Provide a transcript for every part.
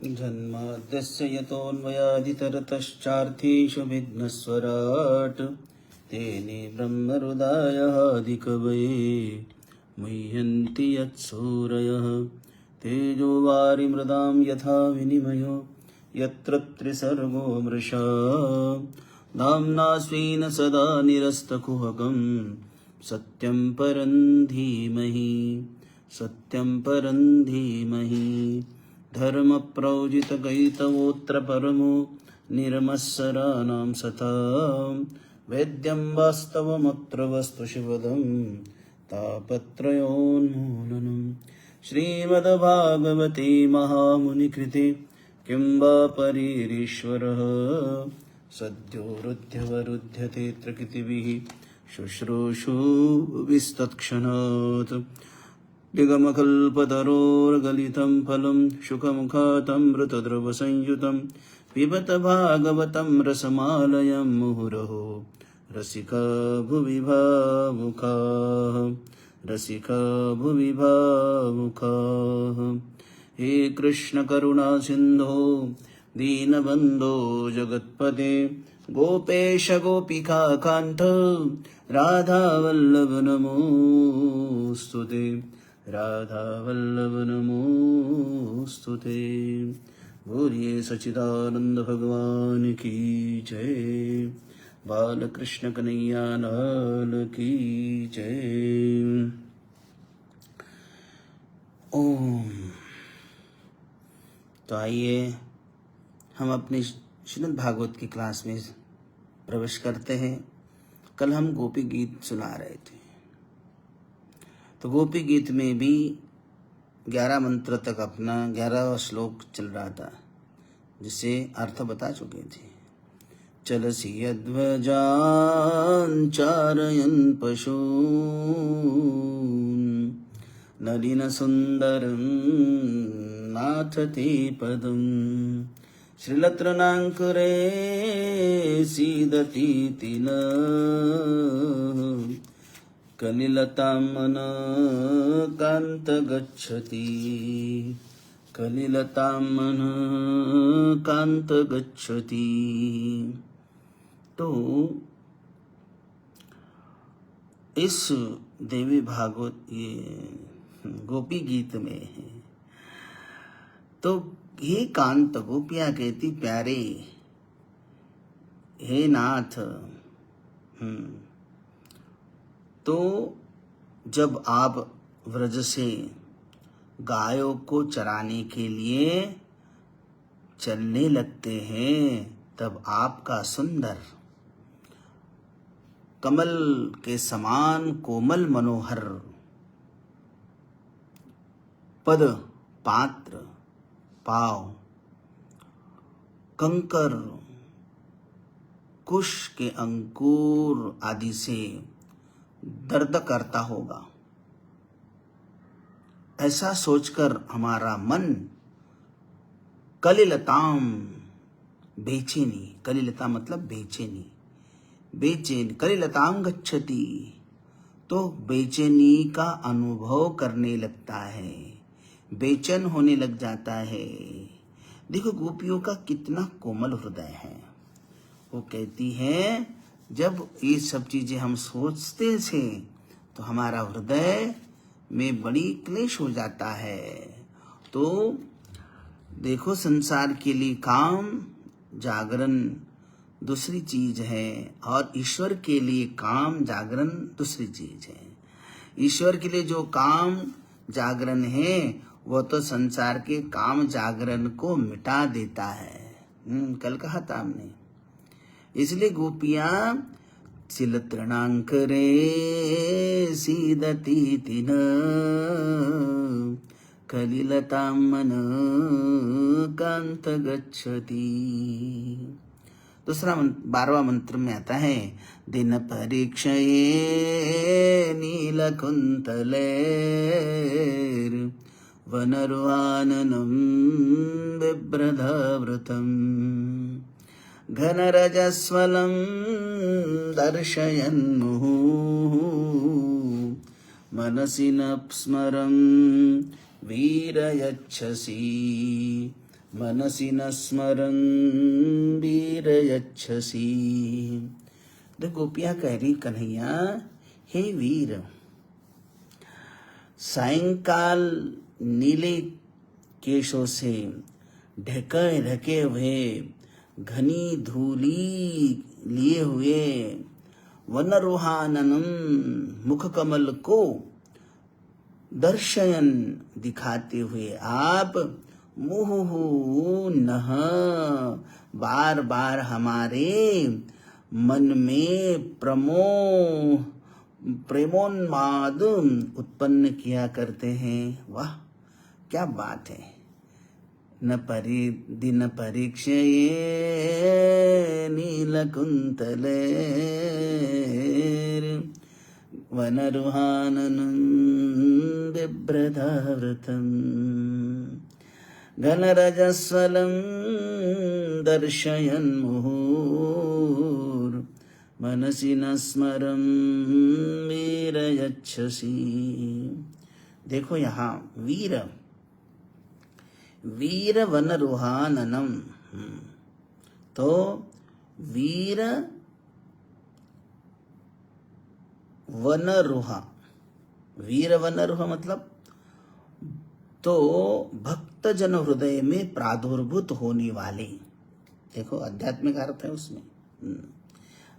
जन्माद्यस्य यतोऽन्वयादितरतश्चार्थेषु विघ्नस्वराट् तेने ब्रह्महृदायादिकवये मुह्यन्ति यत्सूरयः तेजो वारिमृदां यथा विनिमयो यत्र त्रिसर्गो मृषा धाम्ना स्वेन सदा निरस्तकुहकं सत्यं परं धीमहि धर्मप्रौजितकैतवोऽत्र परमो निर्मत्सराणां सतां वेद्यं वास्तवमत्र वस्तु शिवदं तापत्रयोन्मूलनं श्रीमद्भागवते महामुनिकृते किं वा परीरीश्वरः सद्यो रुध्यवरुध्यते कृतिभिः शुश्रूषुभिस्तत्क्षणात् निगमकल्पतरोर्गलितं फलं शुकमुखातमृतद्रवसंयुतं पिबत भागवतं रसमालयं मुहुरहो रसिका भुवि भावुकाः हे कृष्ण करुणा सिन्धो दीनबन्धो जगत्पते गोपेश गोपिका कान्त राधावल्लभ नमोस्तुते राधावल्लभ नमोस्तुते। बोलिए सच्चिदानंद भगवान की जय, बालकृष्ण कन्हैया लाल की जय। ओम। तो आइए हम अपनी श्रीमद् भागवत की क्लास में प्रवेश करते हैं। कल हम गोपी गीत सुना रहे थे, तो गोपी गीत में भी 11 मंत्र तक अपना 11वां श्लोक चल रहा था, जिसे अर्थ बता चुके थे। चलसि यद्वजान् चारयन् पशून् नलिन सुंदरं नाथ ते पदम् श्रीलत्रनाङ्कुरे सीदतीति न कलिलतां मनकान्त गच्छति कलिलतां मनकान्त गच्छति। तो इस देवी भागवत ये गोपी गीत में है, तो हे कांत, गोपियां कहती प्यारे, हे नाथ। तो जब आप व्रज से गायों को चराने के लिए चलने लगते हैं, तब आपका सुंदर कमल के समान कोमल मनोहर पद, पात्र, पाव, कंकर, कुश के अंकुर आदि से दर्द करता होगा। ऐसा सोचकर हमारा मन कलिलताम, बेचैनी, कलिलता मतलब बेचैनी, बेचैन, कलिलताम गच्छति, तो बेचैनी का अनुभव करने लगता है, बेचैन होने लग जाता है। देखो गोपियों का कितना कोमल हृदय है। वो कहती है जब ये सब चीजें हम सोचते थे तो हमारा हृदय में बड़ी क्लेश हो जाता है। तो देखो संसार के लिए काम जागरण दूसरी चीज है, और ईश्वर के लिए काम जागरण दूसरी चीज है। ईश्वर के लिए जो काम जागरण है वो तो संसार के काम जागरण को मिटा देता है। कल कहा था हमने। इसलिए गोपियां चिलत्रणांकरे सीदतीति न कलिलतां मनकान्त गच्छति। दूसरा 12वां मंत्र में आता है, दिन परीक्षये नीलकुंतलेर वनरुआननं बिभ्रधावृतम् घनरजस्वलं दर्शयन्मुहुः मनसि न स्मरं वीरयच्छसि मनसि न स्मरन् वीरयच्छसि। तो गोपियाँ कह रही कन्हैया हे वीर, सायंकाल नीले केशों से ढके हुए घनी धूली लिए हुए वनरोहाननम मुख कमल को दर्शयन दिखाते हुए आप मुहुहु नह बार बार हमारे मन में प्रेमोन्माद उत्पन्न किया करते हैं। वाह क्या बात है। न दिन परीक्षये नीलकुंतले वनरुहाननं बिभ्रदावृतं घनरजस्वलं दर्शयन् मुहुर् मनसि न स्मरं वीरयच्छसि। देखो यहाँ वीर वनरुहाननम, तो वीर वनरुहा मतलब तो भक्त जन हृदय में प्रादुर्भूत होने वाले। देखो आध्यात्मिक अर्थ है उसमें।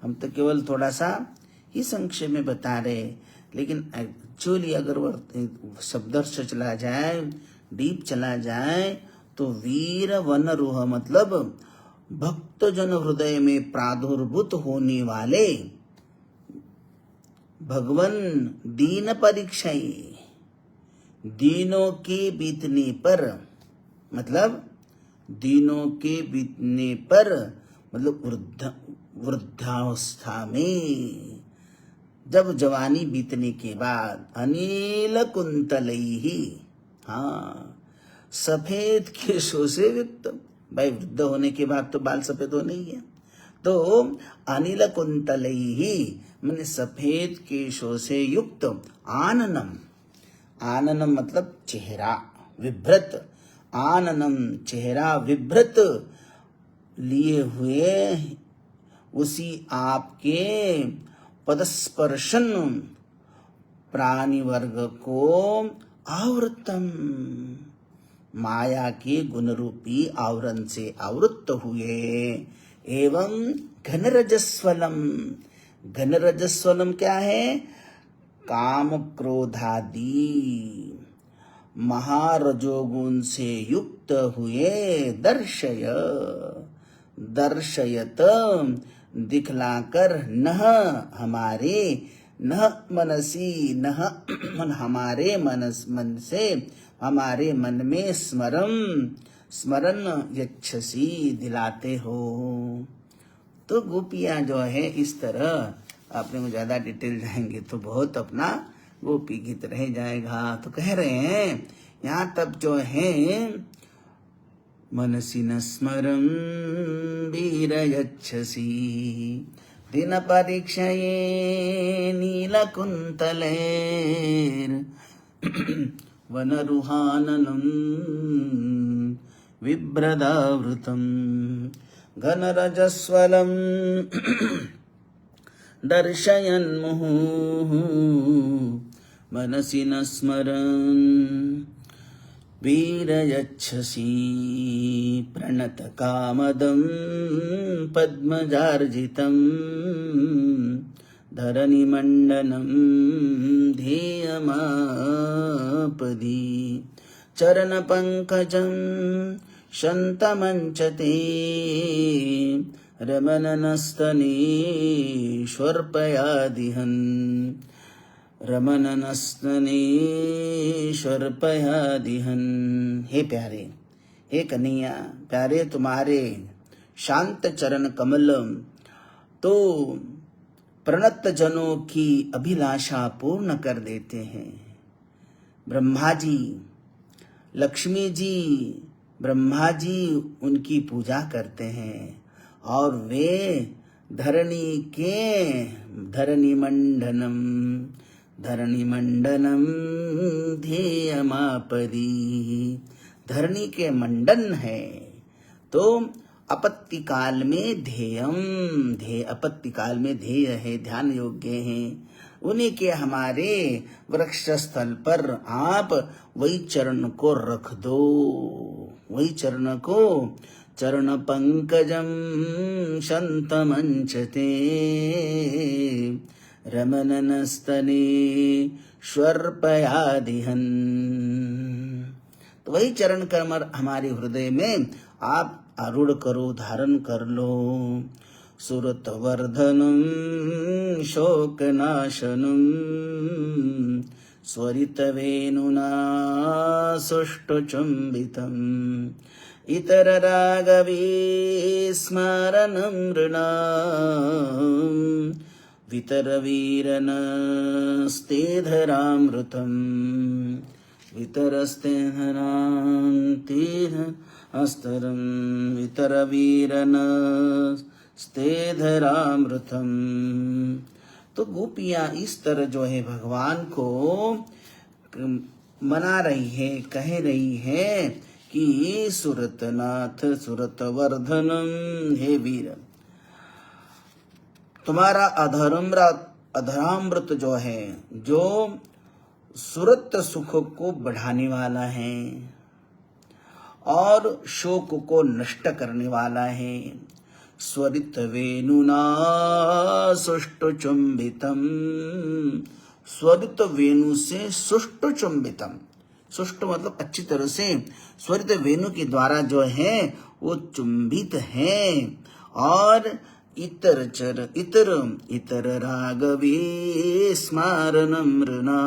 हम तो केवल थोड़ा सा ही संक्षेप में बता रहे, लेकिन एक्चुअली अगर वह शब्दर्थ चला जाए, डीप चला जाए, तो वीर वनरुह मतलब भक्त जन हृदय में प्रादुर्भूत होने वाले भगवन दीन परीक्षाई, दीनों के बीतने पर मतलब दीनों के बीतने पर मतलब वृद्धावस्था में, जब जवानी बीतने के बाद अनिल कुंतलैहि, हाँ सफेद केशों से युक्त। भाई वृद्ध होने के बाद तो बाल सफेद होने ही है। तो अनिल कुंतलैहि माने सफेद केशों से युक्त आननम, आननम मतलब चेहरा विभ्रत, आननम चेहरा विभ्रत लिए हुए उसी आपके पदस्पर्शन प्राणी वर्ग को आवृतम, माया के गुण रूपी आवरण से आवृत हुए, एवं घनरजस्वलम, घनरजस्वलम क्या है? काम क्रोधादि महारजोगुण से युक्त हुए, दर्शयत दिखलाकर, नह हमारे, नह मनसी, नह मन हमारे मन से, हमारे मन में स्मरण यच्छसी दिलाते हो। तो गोपियाँ जो है इस तरह, आपने में ज्यादा डिटेल जाएंगे तो बहुत अपना गोपी गीत रह जाएगा। तो कह रहे हैं यहाँ तब जो है मनसि न स्मरं वीरयच्छसि दिन परीक्षये नीलकुन्तलेर् वनरुहाननं बिभ्रदावृतं घनरजस्वलं दर्शयन् मुहुः मनसि न स्मरन् वीरयच्छसि प्रणतकामदं पद्मजार्जितं धरणिमण्डनं ध्येयमापदि चरणपङ्कजं शन्तमञ्चते रमणनस्तनेष्वर्पयादिहन् रमणनस्तनेष्वर्पयादिहन्। हे प्यारे, हे कन्हैया प्यारे, तुम्हारे शांत चरण कमल तो प्रणत जनों की अभिलाषा पूर्ण कर देते हैं। ब्रह्मा जी, लक्ष्मी जी, ब्रह्मा जी उनकी पूजा करते हैं और वे धरणी के धरणिमंडनम ध्येयमापदि, धरणी के मंडन है। तो आपत्ति काल में आपत्ति काल में ध्येय है, ध्यान योग्य है, उन्हीं के हमारे वृक्ष स्थल पर आप वही चरण को रख दो, वही चरण को, चरण पंकजम शंतमंचते रमननस्तने श्वर्पयादिहन। तो वही चरण कमर हमारे हृदय में आप आरूढ़ करो, धारण कर लो। सुरतवर्धनम शोकनाशनम स्वरितवेणुना सुष्ठुचुम्बितम् इतररागविस्मरणं नृणाम् वितरवीरनस्तेधरामृतम् वितरस्तेधरान्तेधरस्तरं वितरवीरनस्तेधरामृतम्। तो गोपियां इस तरह जो है भगवान को मना रही है, कह रही है कि सुरतनाथ सुरतवर्धनम, हे वीर तुम्हारा अधरामृत जो है, जो सुरत सुख को बढ़ाने वाला है और शोक को नष्ट करने वाला है। स्वरित वेणुना सुष्टु चुंबितम, स्वरित वेणु से सुष्टु चुंबितम, सुष्टु मतलब अच्छी तरह से, स्वरित वेणु के द्वारा जो है वो चुंबित है। और इतर रागवे स्मारणं नृणाम्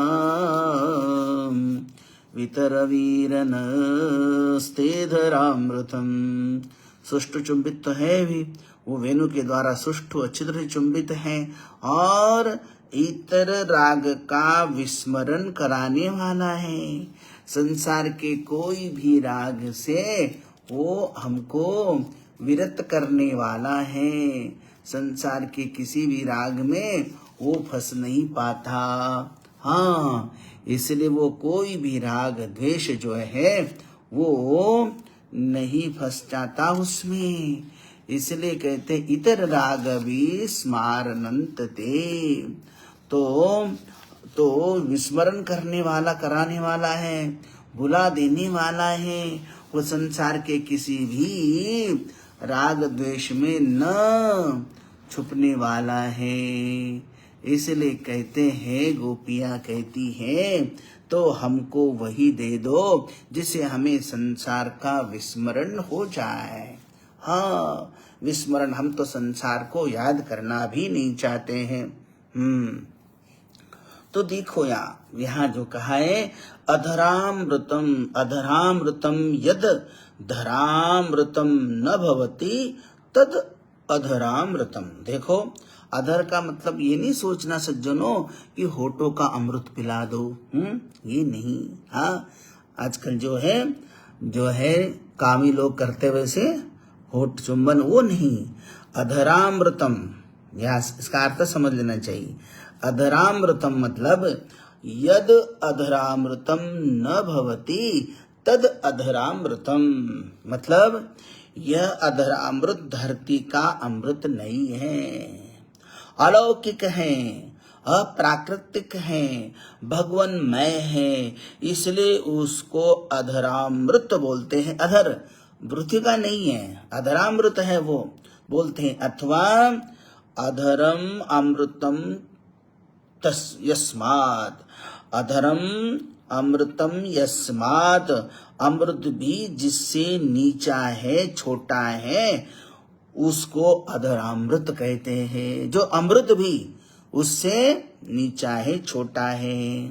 वितरवीरनस्तेधरामृतम्। सुष्टु चुंबित तो है भी, वो वेणु के द्वारा सुष्टु अच्छी तरह चुंबित है, और इतर राग का विस्मरण कराने वाला है। संसार के कोई भी राग से वो हमको विरत करने वाला है। संसार के किसी भी राग में वो फंस नहीं पाता। हाँ, इसलिए वो कोई भी राग द्वेष जो है वो नहीं फंस जाता उसमें। इसलिए कहते इतर राग भी स्मारनंत ते, तो विस्मरण करने वाला, कराने वाला है, भुला देने वाला है। वो संसार के किसी भी राग द्वेष में न छुपने वाला है। इसलिए कहते हैं, गोपियां कहती हैं, तो हमको वही दे दो जिससे हमें संसार का विस्मरण हो जाए। हाँ, विस्मरण, हम तो संसार को याद करना भी नहीं चाहते हैं। तो देखो यहाँ जो कहा है, अधरामृतम यद धरामृतम न भवति तद अधरामृतम। देखो, अधर का मतलब ये नहीं सोचना सज्जनों कि होठों का अमृत पिला दो, ये नहीं। हाँ, आजकल जो है कामी लोग करते वैसे होठ चुंबन, वो नहीं। अधरामृतम, यहाँ इसका अर्थ समझ लेना चाहिए। अधरामृतम मतलब यद अधरामृतम न भवति तद अधरामृतम, मतलब यह अधरामृत धरती का अमृत नहीं है, अलौकिक है, अप्राकृतिक है, भगवन्मय है, इसलिए उसको अधरामृत बोलते हैं। अधर पृथ्वी का नहीं है, अधरामृत है वो बोलते हैं। अथवा अधरम अमृतम यस्मात्, अधरम अमृतम यस्मात्, अमृत भी जिससे नीचा है, छोटा है, उसको अधरामृत कहते हैं। जो अमृत भी उससे नीचा है, छोटा है,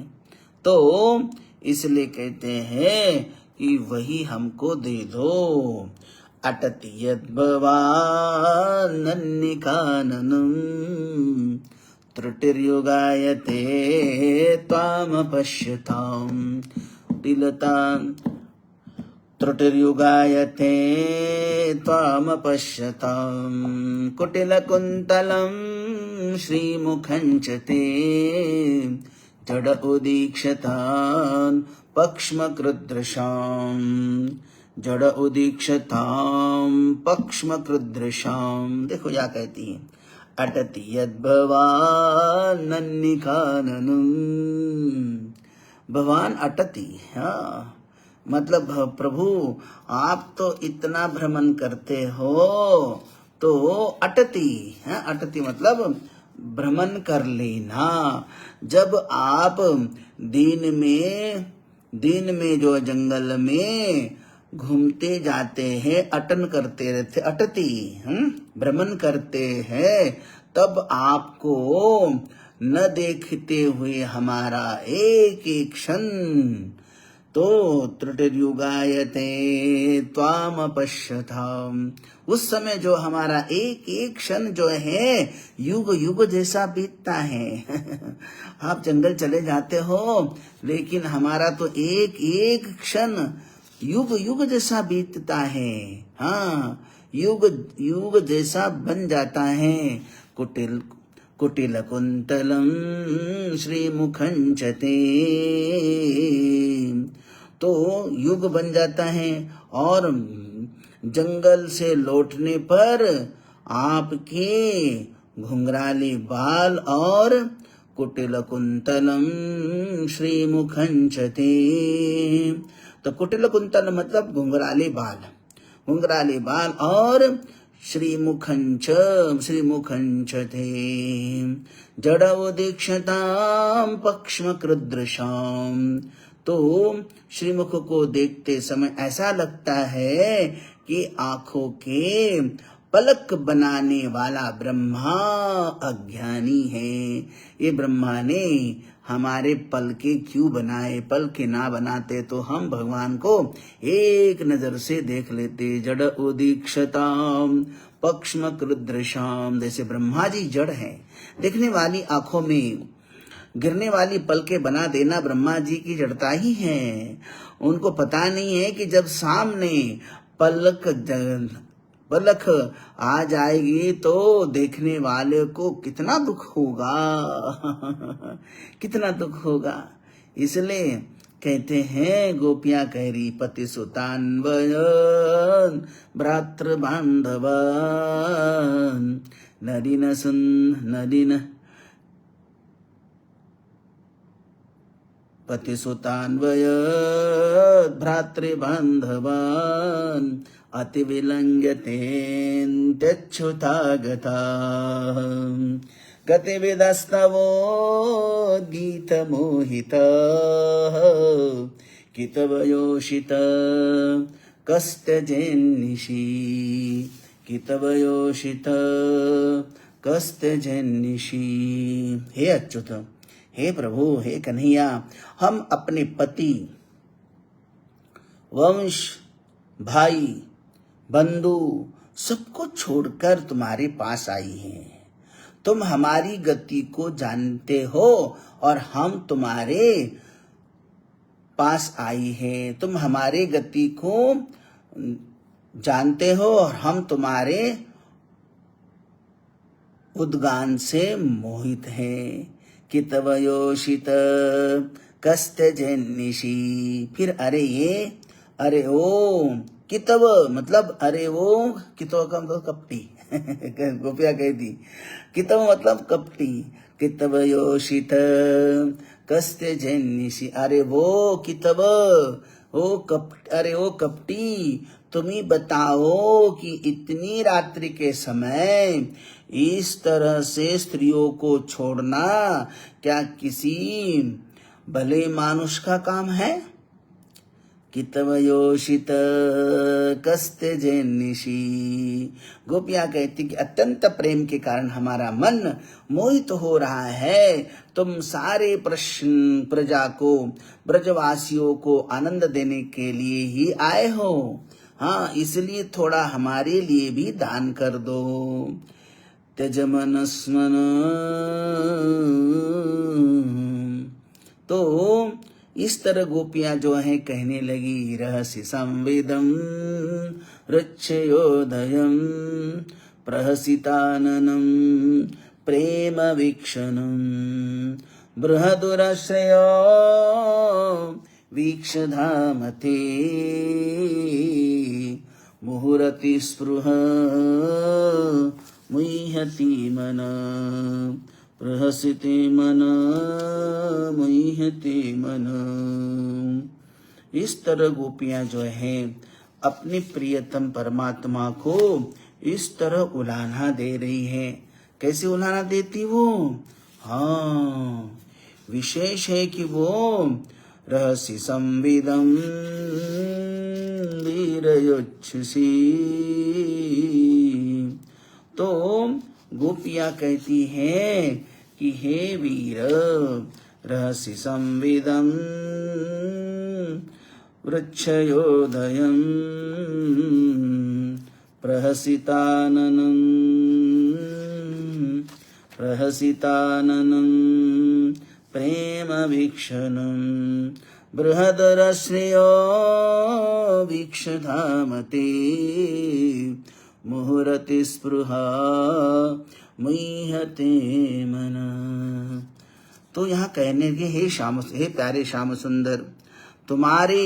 तो इसलिए कहते हैं कि वही हमको दे दो। अटति यद्भवानन्निकाननम् त्रुटिर्युगायते त्वामपश्यताम् तिलताम् त्रुटिर्युगायते त्वामपश्यताम् कुटिलकुन्तलम् श्रीमुखं च ते जड उदीक्षतान् पक्ष्मकृदृशां जड़ उदीक्षतां पक्ष्मकृदृशां। देखो क्या कहती है, अटति यद्भवान्नन्निकाननम्। भगवान अटति, हाँ मतलब प्रभु आप तो इतना भ्रमण करते हो तो अटति है, अटति मतलब भ्रमण कर लेना। जब आप दिन में जो जंगल में घूमते जाते हैं, अटन करते रहते, अटति भ्रमण करते हैं, तब आपको न देखते हुए हमारा एक एक क्षण तो त्रुटिर्युगायते त्वाम पश्यताम, उस समय जो हमारा एक एक क्षण जो है युग युग जैसा बीतता है। आप जंगल चले जाते हो लेकिन हमारा तो एक एक क्षण युग युग जैसा बीतता है। हाँ युग युग जैसा बन जाता है। कुटिल कुटिल कुंतलम श्रीमुखं च ते, तो युग बन जाता है। और जंगल से लौटने पर आपके घुंघराले बाल और कुटिल कुंतलम श्रीमुखं च ते, तो कुटिल कुंतल मतलब घुंघराले बाल और श्रीमुखं च ते जड़ो दीक्षतां पक्ष्मकृदृशां। तो श्रीमुख को देखते समय ऐसा लगता है कि आंखों के पलक बनाने वाला ब्रह्मा अज्ञानी है। ये ब्रह्मा ने हमारे पल के क्यों बनाए, पल के ना बनाते तो हम भगवान को एक नजर से देख लेते। जड़ उदीक्षताम पक्ष्मकृदृशाम, जैसे ब्रह्मा जी जड़ है, देखने वाली आंखों में गिरने वाली पलके बना देना ब्रह्मा जी की जड़ता ही है। उनको पता नहीं है कि जब सामने पलक आ जाएगी तो देखने वाले को कितना दुख होगा। कितना दुख होगा। इसलिए कहते हैं गोपियां कह रही पति सुतान्वयन भ्रातृ बांधवान नदीन सुन नदीन पतिसुतान्वयत् भ्रातृबान्धवान् अतिविलङ्घ्यतेऽन्त्यच्युता गता गतिविदस्तवोद्गीतमोहितः कितवयोषित कस्त्यजेन्निशि कितवयोषित कस्त्यजेन्निशि। हे अच्युत, हे प्रभु, हे कन्हैया, हम अपने पति, वंश, भाई, बंधु सबको छोड़कर तुम्हारे पास आई हैं। तुम हमारी गति को जानते हो और हम तुम्हारे पास आई हैं। तुम हमारे गति को जानते हो और हम तुम्हारे उद्गान से मोहित हैं। कितवयोषित कस्त्यजेन्निशि, फिर अरे ओ कितव मतलब अरे ओ, कितव का मतलब कपटी। गोपिया कहती कितव मतलब कपटी। कितवयोषित कस्त्यजेन्निशि, अरे वो कितव, अरे ओ कपटी, तुम ही बताओ कि इतनी रात्रि के समय इस तरह से स्त्रियों को छोड़ना क्या किसी भले मानुष का काम है। कितवयोषित कस्त्यजेन्निशि, गोपियां कहती कि अत्यंत प्रेम के कारण हमारा मन मोहित हो रहा है। तुम सारे प्रजा को, ब्रजवासियों को आनंद देने के लिए ही आए हो। हाँ, इसलिए थोड़ा हमारे लिए भी दान कर दो। त्यजमनस्मन, तो इस तरह गोपियां जो है कहने लगी रहस्य संवेदम रक्षयोदयम प्रहसिताननम प्रेम वीक्षणम बृहदुराश्रय वीक्षधाम ते मुहुरति स्पृह मुह्यति मन प्रहसिते मन मुह्यते मन। इस तरह गोपियां जो है अपने प्रियतम परमात्मा को इस तरह उलाहना दे रही है। कैसे उलाहना देती वो? हाँ, विशेष है कि वो रहस्य संविदम वीरयोच्छसी। तो गोपियां कहती हैं कि हे वीर, रहस्य संविदम वृक्षयोदयम् प्रहसिताननं प्रेम वीक्षणं बृहदरश्रियो वीक्षधाम ते मुहुरति स्पृहा मुह्यते मन। तो यहाँ कहने के हे प्यारे श्याम सुंदर, तुम्हारे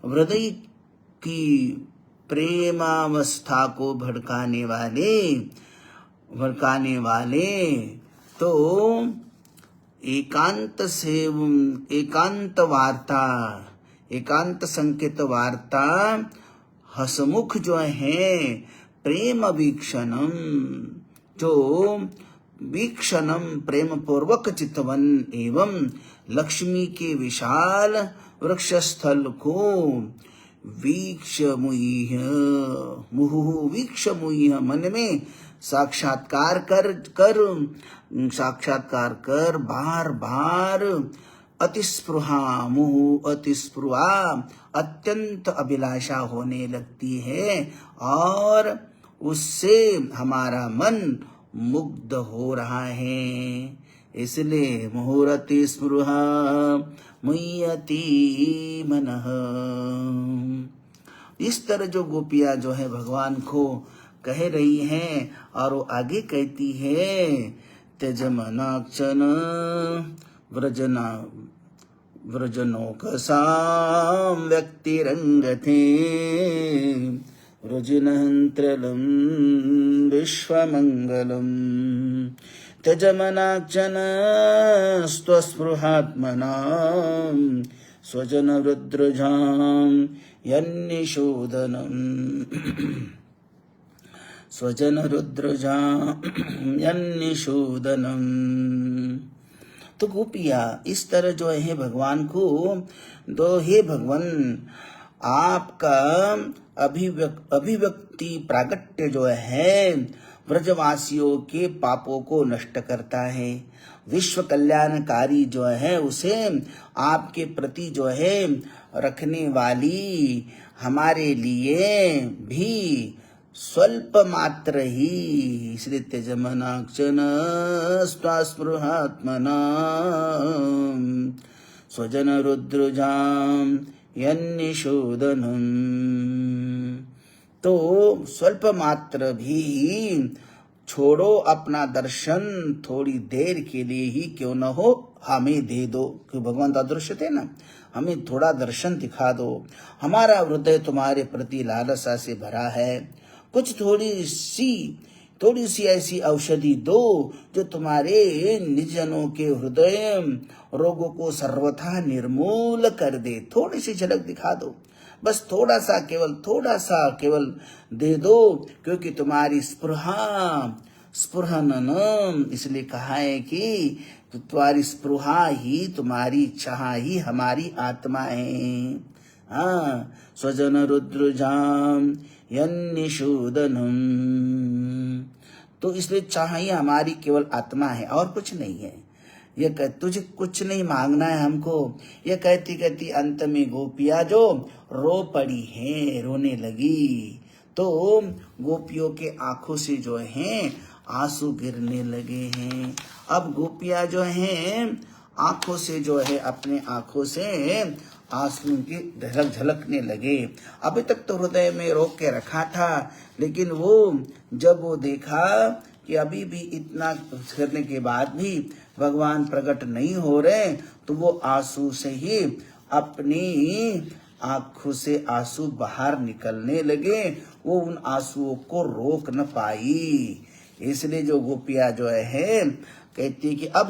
हृदय की प्रेमावस्था को भड़काने वाले तो एकांत संकेत वार्ता हसमुख जो है प्रेम वीक्षणम, जो वीक्षणम प्रेम पूर्वक चितवन एवं लक्ष्मी के विशाल वृक्ष स्थल को वीक्ष मुह्य मन में साक्षात्कार कर बार बार अतिस्पृहा अत्यंत अभिलाषा होने लगती है और उससे हमारा मन मुग्ध हो रहा है। इसलिए मुहुरति स्पृहा मुह्यति मनः। इस तरह जो गोपियां जो है भगवान को कह रही हैं और वो आगे कहती है त्यजमनाक्षन व्रजनोकसाम व्यक्तिरंगथे व्रजनहंत्रलम विश्वमंगलम त्यजमनाक्षन स्वस्पृहात्मनां स्वजनरुद्रजां यन्निषूदनं। तो गोपिया इस तरह जो है भगवान को, तो हे भगवान, आपका अभिव्यक्ति प्रागट्य जो है ब्रजवासियों के पापों को नष्ट करता है। विश्व कल्याणकारी जो है उसे आपके प्रति जो है रखने वाली हमारे लिए भी स्वल्प मात्र ही, इसलिए त्यजमनाक्षन स्पृहात्मना स्वजन रुद्रजाम यन्निषूदनम। तो स्वल्प मात्र भी छोड़ो अपना दर्शन, थोड़ी देर के लिए ही क्यों न हो हमें दे दो, क्योंकि भगवान तो अदृश्य थे ना, हमें थोड़ा दर्शन दिखा दो। हमारा हृदय तुम्हारे प्रति लालसा से भरा है, कुछ थोड़ी सी ऐसी औषधि दो जो तुम्हारे निजनों के हृदय रोगों को सर्वथा निर्मूल कर दे। थोड़ी सी झलक दिखा दो, बस थोड़ा सा केवल दे दो, क्योंकि तुम्हारी स्पृहननम, इसलिए कहा है कि तुम्हारी स्पृहा ही, तुम्हारी इच्छा ही हमारी आत्मा है। हाँ, स्वजन रुद्रजाम यन्निषूदनम। तो इसलिए चाहिए हमारी केवल आत्मा है और कुछ नहीं है। ये तुझे कुछ नहीं मांगना है हमको। ये कहती कहती अंत में गोपिया जो रो पड़ी है, रोने लगी। तो गोपियों के आंखों से जो है आंसू गिरने लगे हैं। अब गोपियां जो हैं आंखों से जो है अपने आंखों से आंसू की झलकने लगे। अभी तक तो हृदय में रोक के रखा था, लेकिन जब वो देखा कि अभी भी इतना करने के बाद भी भगवान प्रकट नहीं हो रहे, तो वो आंसू से ही अपनी आंखों से आंसू बाहर निकलने लगे, वो उन आंसुओं को रोक न पाई। इसलिए जो गोपियां जो है कहती है कि अब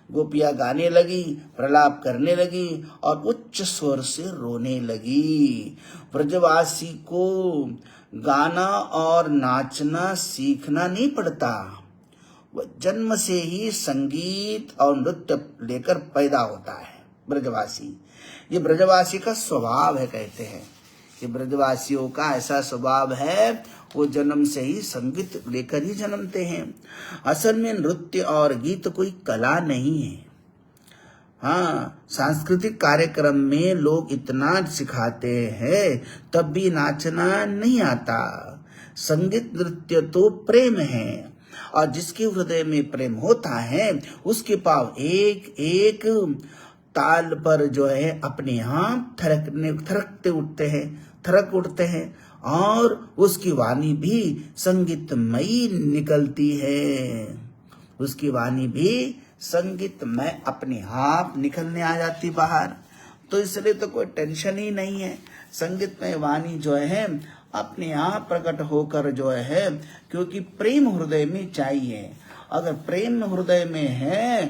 गोपियां गाने लगी, प्रलाप करने लगी और उच्च स्वर से रोने लगी। ब्रजवासी को गाना और नाचना सीखना नहीं पड़ता, वह जन्म से ही संगीत और नृत्य लेकर पैदा होता है ब्रजवासी। ये ब्रजवासी का स्वभाव है, कहते हैं कि ब्रजवासियों का ऐसा स्वभाव है, वो जन्म से ही संगीत लेकर ही जन्मते हैं। असल में नृत्य और गीत कोई कला नहीं है। हाँ, सांस्कृतिक कार्यक्रम में लोग इतना सिखाते हैं तब भी नाचना नहीं आता। संगीत नृत्य तो प्रेम है, और जिसके हृदय में प्रेम होता है उसके पांव एक एक ताल पर जो है अपने आप थरक उठते हैं और उसकी वाणी भी संगीतमयी निकलती है। उसकी वाणी भी संगीतमय अपने आप निकलने आ जाती बाहर। तो इसलिए तो कोई टेंशन ही नहीं है। संगीतमय वाणी जो है अपने आप प्रकट होकर जो है, क्योंकि प्रेम हृदय में चाहिए। अगर प्रेम हृदय में है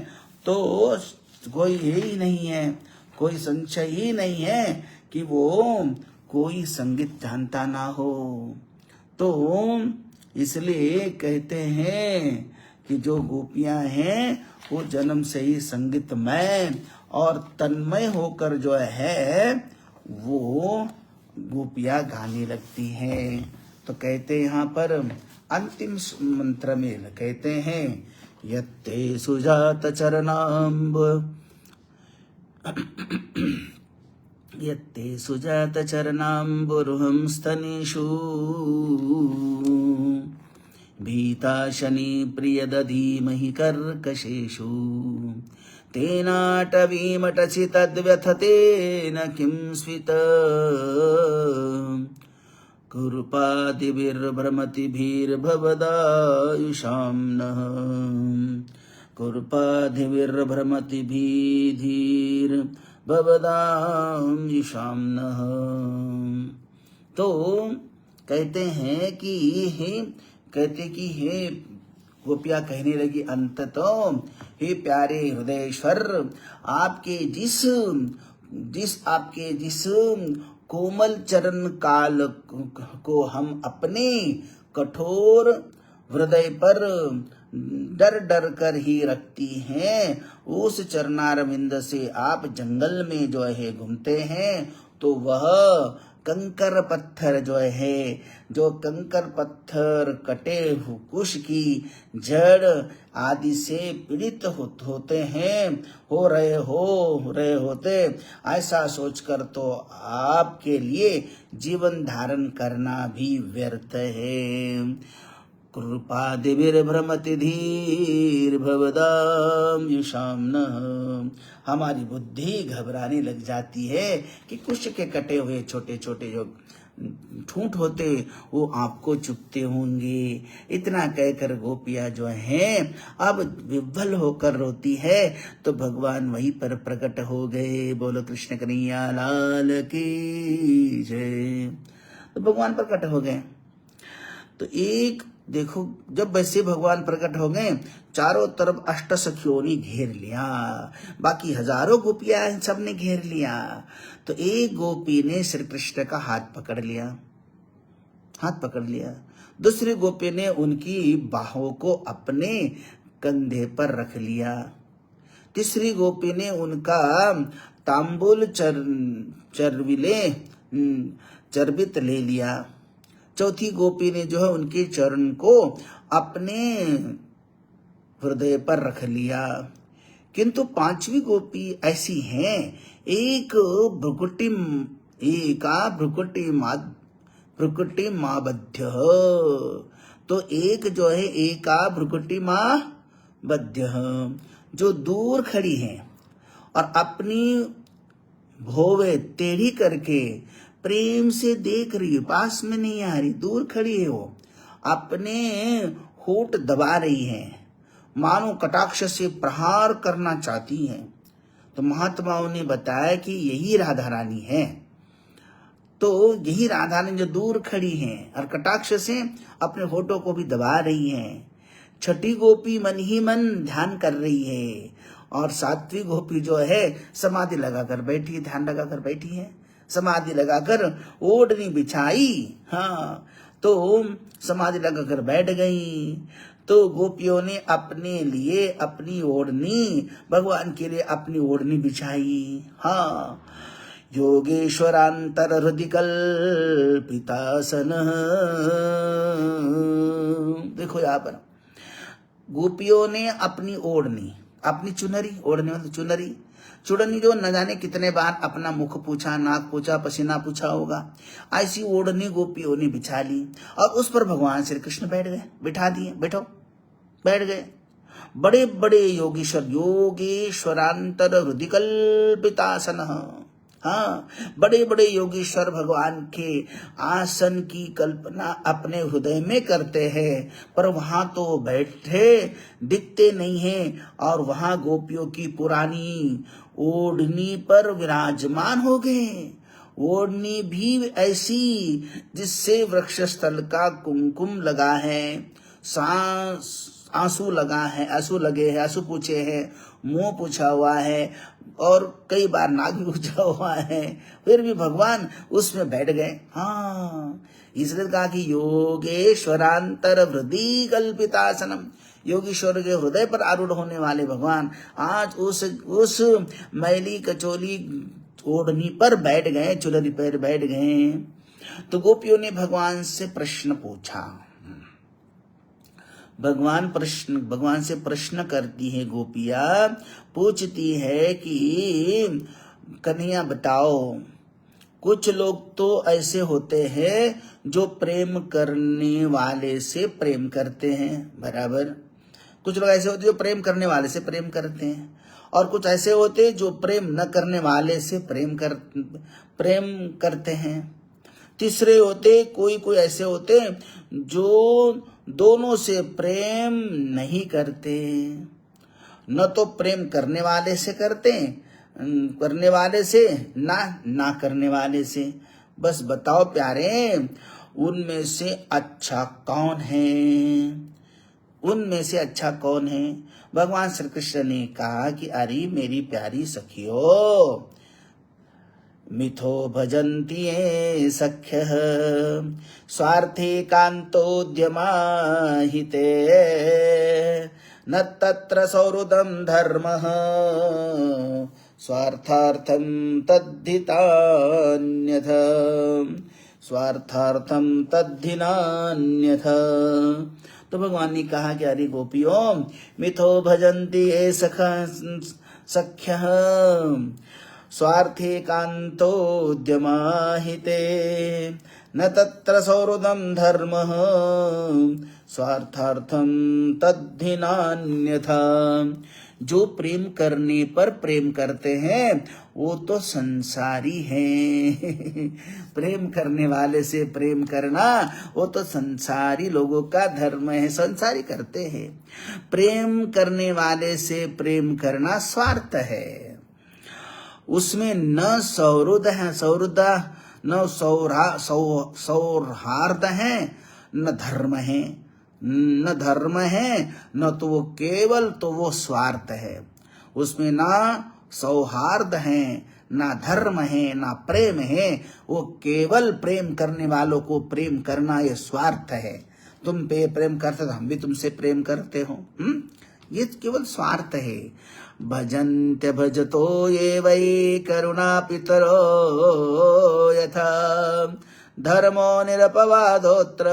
तो कोई ही नहीं है, कोई संशय ही नहीं है कि वो कोई संगीत जानता ना हो। तो इसलिए कहते हैं कि जो गोपियां हैं वो जन्म से ही संगीतमय और तन्मय होकर जो है वो गोपियां गाने लगती हैं। तो कहते हैं यहाँ पर अंतिम मंत्र में कहते हैं, यत्ते सुजात चरणाम्ब यत्ते सुजात चरणाम्बुरुहं स्तनेषु भीताशनि प्रियदधीमहि कर्कशेषु तेनाटवीमटसि तद्व्यथतेन किं स्वित कुरुपादिभिर्भ्रमतिभिर्भवदायुषां नः कुरुपादिभिर्भ्रमतिभिर्भवदायुषां नः। तो कहते हैं कि हे गोपियां कहने लगी अंततः, हे प्यारे हृदयेश्वर, आपके जिस कोमल चरण काल को हम अपने कठोर हृदय पर डर डर कर ही रखती हैं, उस चरणारविंद से आप जंगल में जो है घूमते हैं तो वह कंकर पत्थर जो कंकर पत्थर कटे कुश की जड़ आदि से पीड़ित होते हैं, हो रहे होते, ऐसा सोचकर तो आपके लिए जीवन धारण करना भी व्यर्थ है। कृपादिभिर्भ्रमतिधीर्भवदायुषां नः। हमारी बुद्धि घबराने लग जाती है कि कुश के कटे हुए छोटे छोटे जो ठूंठ होते वो आपको चुभते होंगे। इतना कहकर गोपियां जो हैं अब विह्वल होकर रोती है, तो भगवान वहीं पर प्रकट हो गए। बोलो कृष्ण कन्हैया लाल की जय। तो भगवान प्रकट हो गए। तो एक देखो, जब वैसे भगवान प्रकट हो गए, चारों तरफ अष्ट सखियों ने घेर लिया, बाकी हजारों गोपियां सबने घेर लिया। तो एक गोपी ने श्री कृष्ण का हाथ पकड़ लिया, दूसरी गोपी ने उनकी बाहों को अपने कंधे पर रख लिया, तीसरी गोपी ने उनका तांबुल चर्बित ले लिया, चौथी गोपी ने जो है उनके चरण को अपने हृदय पर रख लिया। किंतु पांचवी गोपी ऐसी हैं, एका भ्रुकुटी माबध्य। तो एक जो है एका भ्रुकुटी माबध्य, जो दूर खड़ी हैं और अपनी भौवें टेढ़ी करके प्रेम से देख रही है, पास में नहीं आ रही, दूर खड़ी है, वो अपने होठ दबा रही है, मानो कटाक्ष से प्रहार करना चाहती हैं। तो महात्माओं ने बताया कि यही राधा रानी है। तो यही राधा रानी जो दूर खड़ी हैं और कटाक्ष से अपने होठों को भी दबा रही हैं। छठी गोपी मन ही मन ध्यान कर रही है और सातवीं गोपी जो है समाधि लगाकर बैठी है, ध्यान लगाकर बैठी है, समाधि लगाकर ओढ़नी बिछाई। हाँ, तो समाधि लगाकर बैठ गई। तो गोपियों ने अपने लिए अपनी ओढ़नी, भगवान के लिए अपनी ओढ़नी बिछाई। हाँ, योगेश्वरांतर हृदय कल्पितासन। देखो यहाँ पर गोपियों ने अपनी ओढ़नी, अपनी चुनरी, ओढ़नी मतलब चुनरी, चुड़नी जो न जाने कितने बार अपना मुख पूछा, नाक पूछा, पसीना पूछा होगा, ऐसी ओढ़नी गोपियों ने बिछा ली और उस पर भगवान श्री कृष्ण बैठ गए, बिठा दिए, बैठो, बैठ गए। बड़े बड़े योगेश्वर, योगेश्वरांतर हृदय कल्पितासन। हाँ, बड़े बड़े योगेश्वर भगवान के आसन की कल्पना अपने हृदय में करते हैं, पर वहां तो बैठे दिखते नहीं हैं और वहां गोपियों की पुरानी ओढ़नी पर विराजमान हो गए। ओढ़नी भी ऐसी जिससे वृक्षस्थल का कुमकुम लगा है, आंसू लगा है, आंसू लगे हैं, आंसू पूछे हैं, मुंह पूछा हुआ है और कई बार नाक भी पूछा हुआ है, फिर भी भगवान उसमें बैठ गए। हाँ, इसलिए कहा कि योगेश्वरांतर हृदय कल्पितासनम, योगेश्वर के हृदय पर आरूढ़ होने वाले भगवान आज उस मैली कचोली ओढ़नी पर बैठ गए, चुनरी पर बैठ गए। तो गोपियों ने भगवान से प्रश्न पूछा। भगवान से प्रश्न करती है गोपिया, पूछती है कि कन्हैया बताओ, कुछ लोग तो ऐसे होते हैं जो प्रेम करने वाले से प्रेम करते हैं, बराबर। कुछ लोग ऐसे होते हैं जो प्रेम करने वाले से प्रेम करते हैं और कुछ ऐसे होते हैं जो प्रेम न करने वाले से प्रेम करते हैं। तीसरे होते, कोई ऐसे होते जो दोनों से प्रेम नहीं करते, न तो प्रेम करने वाले से करते, करने वाले से ना करने वाले से। बस बताओ प्यारे, उनमें से अच्छा कौन है? उनमें से अच्छा कौन है? भगवान श्री कृष्ण ने कहा कि अरे मेरी प्यारी सखियो, मिथो भजन्ति ये सख्यः स्वार्थे कान्तोद्यमाहिते न तत्र सौहृदं धर्मः स्वार्थार्थं तद्धितान्यथा, स्वार्थार्थं तद्धिनान्यथा। तो भगवान ने कहा कि अरे गोपियों, मिथो भजन्ति ये सख्यः स्वार्थे कान्तोद्यमाहिते न तत्र सौहृदं धर्मः स्वार्थार्थं तद्धिनान्यथा। जो प्रेम करने पर प्रेम करते हैं वो तो संसारी हैं। प्रेम करने वाले से प्रेम करना वो तो संसारी लोगों का धर्म है, संसारी करते हैं। प्रेम करने वाले से प्रेम करना स्वार्थ है, उसमें न सौहृद है, न सौहार्द है, न धर्म है, न तो वो केवल, तो वो स्वार्थ है। उसमें ना सौहार्द है, ना धर्म है, ना प्रेम है, वो केवल प्रेम करने वालों को प्रेम करना ये स्वार्थ है। तुम पे प्रेम करते तो हम भी तुमसे प्रेम करते हो, ये केवल स्वार्थ है। भजन्त्य भजतो ये वै करुणा पितरो यथा धर्मो निरपवादोत्र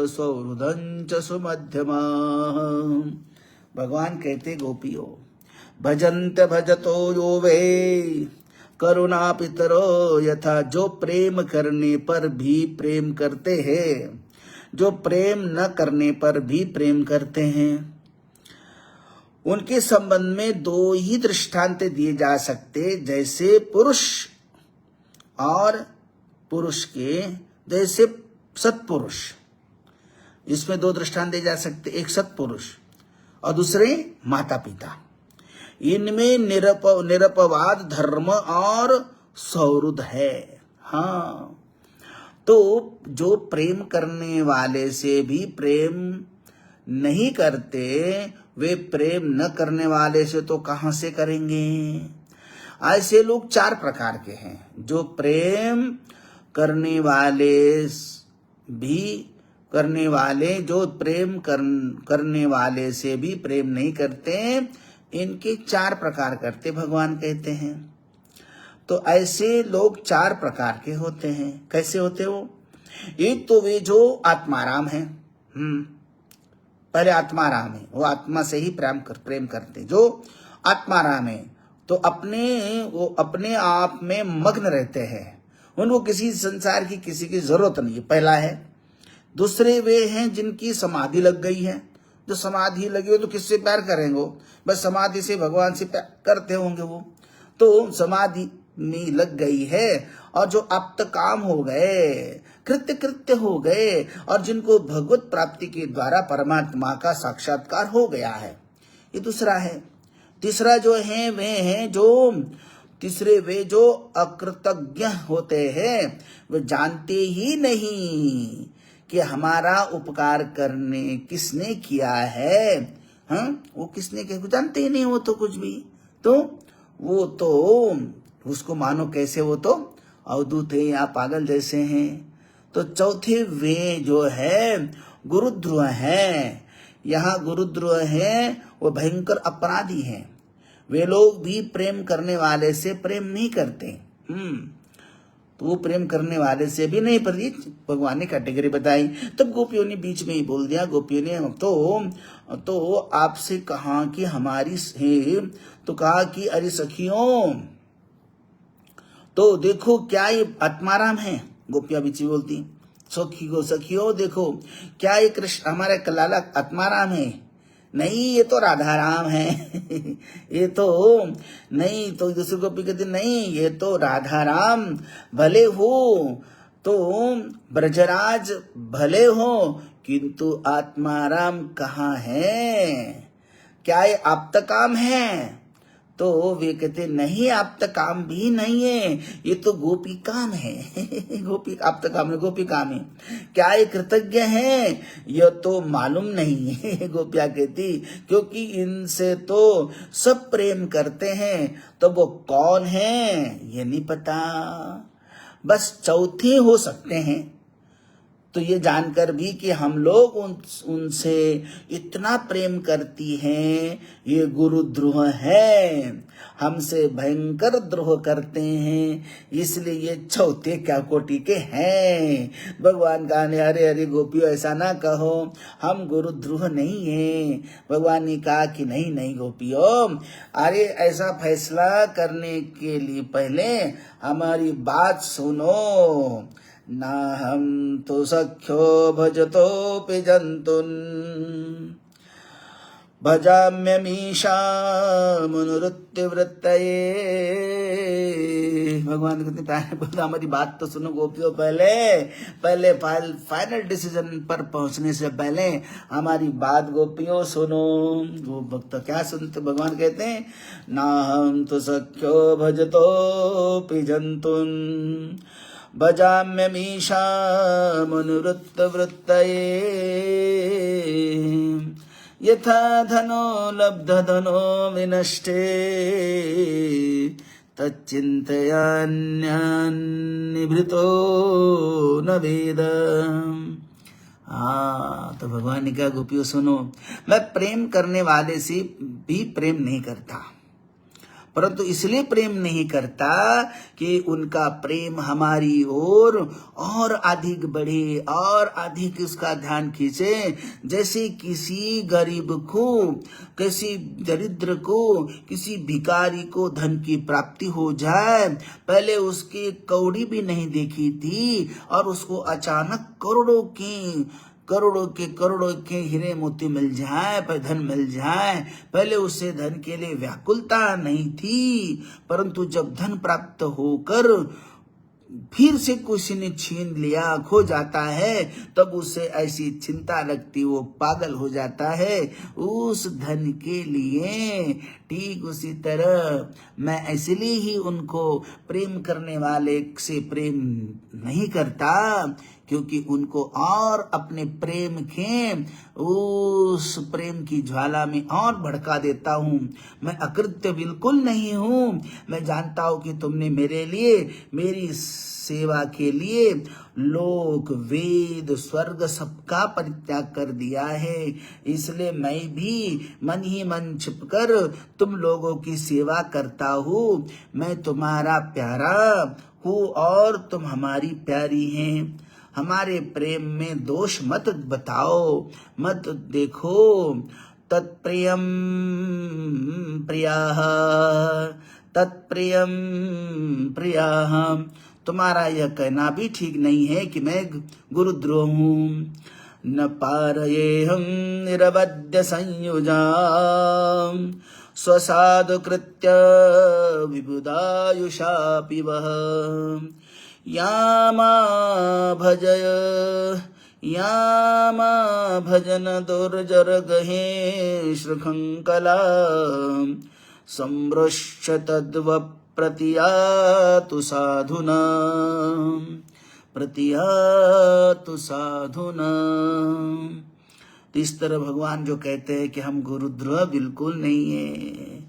सौहृदं च सुमध्यमा। भगवान कहते गोपियों, भजन्त्य भजतो यो वै करुणा पितरो यथा, जो प्रेम करने पर भी प्रेम करते हैं, जो प्रेम न करने पर भी प्रेम करते हैं, उनके संबंध में दो ही दृष्टांत दिए जा सकते। जैसे पुरुष और पुरुष के, जैसे सत्पुरुष, इसमें दो दृष्टांत दिए जा सकते। एक सत्पुरुष और दूसरे माता पिता। इनमें निरपवाद धर्म और सौहृद है। हाँ, तो जो प्रेम करने वाले से भी प्रेम नहीं करते, वे प्रेम न करने वाले से तो कहां से करेंगे। ऐसे लोग 4 प्रकार के हैं, जो प्रेम करने वाले भी करने वाले जो प्रेम करने वाले से भी प्रेम नहीं करते, इनके 4 प्रकार करते भगवान कहते हैं। तो ऐसे लोग 4 प्रकार के होते हैं। कैसे होते हो? एक तो वे जो आत्माराम है, पहले आत्माराम है, वो आत्मा से ही प्रेम करते। जो आत्माराम है तो वो अपने आप में मग्न रहते हैं, उनको किसी संसार की किसी की जरूरत नहीं है, पहला है। दूसरे वे हैं जिनकी समाधि लग गई है। जो समाधि लगी हो तो किससे प्यार करेंगे? बस समाधि से भगवान से प्यार करते होंगे वो, तो समाधि में लग गई है। और जो आप्त काम हो गए, कृत्य हो गए, और जिनको भगवत प्राप्ति के द्वारा परमात्मा का साक्षात्कार हो गया है, ये दूसरा है। तीसरा जो है वे जो अकृतज्ञ होते हैं, वे जानते ही नहीं कि हमारा उपकार करने किसने किया है। वो किसने किया जानते ही नहीं, वो तो कुछ भी, तो वो तो उसको मानो कैसे, वो तो अवधूत है या पागल जैसे हैं। तो चौथे वे जो है गुरुद्रोह है। यहाँ गुरुद्रोह है, वो भयंकर अपराधी हैं। वे लोग भी प्रेम करने वाले से प्रेम नहीं करते। तो वो प्रेम करने वाले से भी नहीं, पर भगवान ने कैटेगरी बताई। तब गोपियों ने बीच में ही बोल दिया, गोपियों ने तो आपसे कहा कि हमारी है, तो कहा कि अरे सखियों, तो देखो क्या ये आत्माराम है। गोपियां बीच में बोलती, सखियों देखो क्या ये कृष्ण हमारे लाला आत्माराम है? नहीं, ये तो राधा राम है। ये तो नहीं, तो दूसरी गोपी कहती नहीं, ये तो राधा राम भले हो, तो ब्रजराज भले हो, किंतु आत्माराम कहाँ है? क्या ये आप्त काम है? तो वे कहते नहीं, आप्त काम भी नहीं है, ये तो गोपी काम है। गोपी आप्त काम है, गोपी काम है। क्या ये कृतज्ञ है? यह तो मालूम नहीं है। गोपिया कहती, क्योंकि इनसे तो सब प्रेम करते हैं, तो वो कौन है ये नहीं पता। बस चौथे हो सकते हैं। तो ये जानकर भी कि हम लोग उनसे इतना प्रेम करती हैं, ये गुरुद्रोह है, हमसे भयंकर द्रोह करते हैं, इसलिए ये चौथे क्या कोटि के हैं। भगवान कहने, अरे अरे गोपियों ऐसा ना कहो, हम गुरुद्रोह नहीं है। भगवान ने कहा कि नहीं नहीं गोपियों, अरे ऐसा फैसला करने के लिए पहले हमारी बात सुनो। ना हम तो सख्यो भजतोऽपि जन्तून् भजाम्यमीशामनुवृत्तिवृत्तये। भगवान कहते हमारी बात तो सुनो गोपियों, पहले फाइनल डिसीजन पर पहुंचने से पहले हमारी बात गोपियों सुनो। वो भक्त क्या सुनते? भगवान कहते हैं ना हम तो सख्यो भजतोऽपि जन्तून् भजाम्यमीशामनुवृत्तवृत्तये। यथा धनो लब्धधनो विनष्टे, तच्चिन्तयान्यन्निभृतो न वेद। तो भगवान ने कहा गोपियों सुनो, मैं प्रेम करने वाले से भी प्रेम नहीं करता, परंतु इसलिए प्रेम नहीं करता कि उनका प्रेम हमारी ओर और अधिक बढ़े और अधिक उसका ध्यान खींचे। जैसे किसी गरीब को, किसी दरिद्र को, किसी भिखारी को धन की प्राप्ति हो जाए, पहले उसकी कौड़ी भी नहीं देखी थी और उसको अचानक करोड़ों के हीरे मोती मिल जाए, पर धन मिल जाए। पहले उसे धन के लिए व्याकुलता नहीं थी, परंतु जब धन प्राप्त होकर फिर से किसी ने छीन लिया, खो जाता है, तब उसे ऐसी चिंता लगती, वो पागल हो जाता है उस धन के लिए। ठीक उसी तरह मैं इसलिए ही उनको प्रेम करने वाले से प्रेम नहीं करता, क्योंकि उनको और अपने प्रेम के उस प्रेम की ज्वाला में और भड़का देता हूँ। मैं अकृत्य बिल्कुल नहीं हूँ। मैं जानता हूँ कि तुमने मेरे लिए, मेरी सेवा के लिए लोक वेद स्वर्ग सबका परित्याग कर दिया है, इसलिए मैं भी मन ही मन छिपकर तुम लोगों की सेवा करता हूँ। मैं तुम्हारा प्यारा हूँ और तुम हमारी प्यारी हैं। हमारे प्रेम में दोष मत बताओ, मत देखो। तत्प्रियम प्रियाः, तत्प्रियम प्रियाः। तुम्हारा यह कहना भी ठीक नहीं है कि मैं गुरुद्रोह हूँ। न पारयेऽहं निरवध्य संयुजा स्वसाधु कृत्य विबुधायुषापि वः। यामा भजय यामा भजन दुर्जर गहे श्रृखंकला सम्भ्रश्च तद्व प्रतियातु साधुना, प्रतियातु साधुना। तो इस तरह भगवान जो कहते हैं कि हम गुरुद्रोह बिल्कुल नहीं है,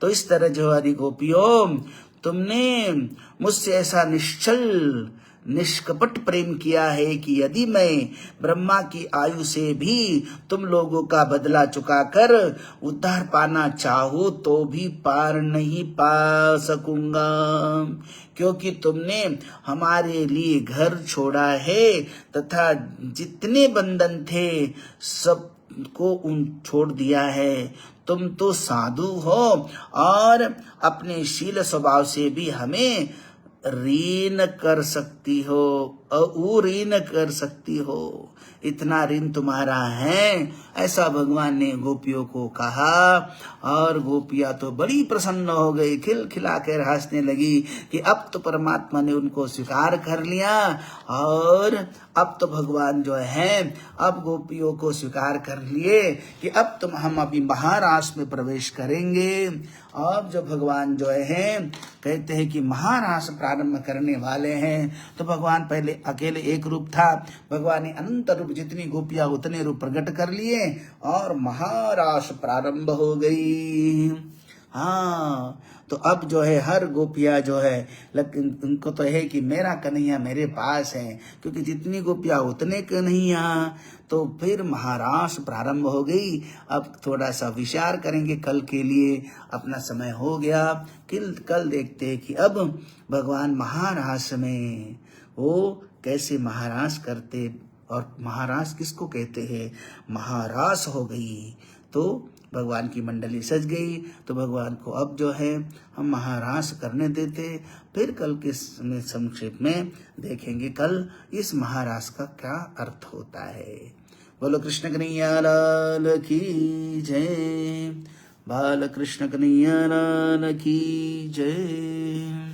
तो इस तरह जो हरि गोपियों, तुमने मुझसे ऐसा निश्चल निष्कपट प्रेम किया है कि यदि मैं ब्रह्मा की आयु से भी तुम लोगों का बदला चुकाकर उद्धार पाना चाहूं तो भी पार नहीं पा सकूंगा, क्योंकि तुमने हमारे लिए घर छोड़ा है तथा जितने बंधन थे सबको उन छोड़ दिया है। तुम तो साधु हो और अपने शील स्वभाव से भी हमें ऋण कर सकती हो, ऋण कर सकती हो, इतना ऋण तुम्हारा है, ऐसा भगवान ने गोपियों को कहा। और गोपियां तो बड़ी प्रसन्न हो गई, खिलखिला कर हंसने लगी कि अब तो परमात्मा ने उनको स्वीकार कर लिया और अब तो भगवान जो है अब गोपियों को स्वीकार कर लिए कि अब तुम हम अभी महारास में प्रवेश करेंगे। अब जो भगवान जो है कहते हैं कि महारास प्रारंभ करने वाले हैं, तो भगवान पहले अकेले एक रूप था, भगवान ने अनंत रूप जितनी गोपियां उतने रूप प्रकट कर लिए और महारास प्रारंभ हो गई। हाँ, तो अब जो है हर गोपिया जो है, लेकिन उनको तो है कि मेरा कन्हैया मेरे पास है, क्योंकि जितनी गोपियां उतने कन्हैया। तो फिर महारास प्रारंभ हो गई। अब थोड़ा सा विचार करेंगे कल के लिए, अपना समय हो गया। कल देखते हैं कि अब भगवान महारास में वो कैसे महारास करते, और महारास किसको कहते हैं। महारास हो गई तो भगवान की मंडली सज गई, तो भगवान को अब जो है हम महारास करने देते। फिर कल के संक्षेप में देखेंगे कल इस महारास का क्या अर्थ होता है। बोलो कृष्ण कन्हैया लाल की जय, बाल कृष्ण कन्हैया लाल की जय।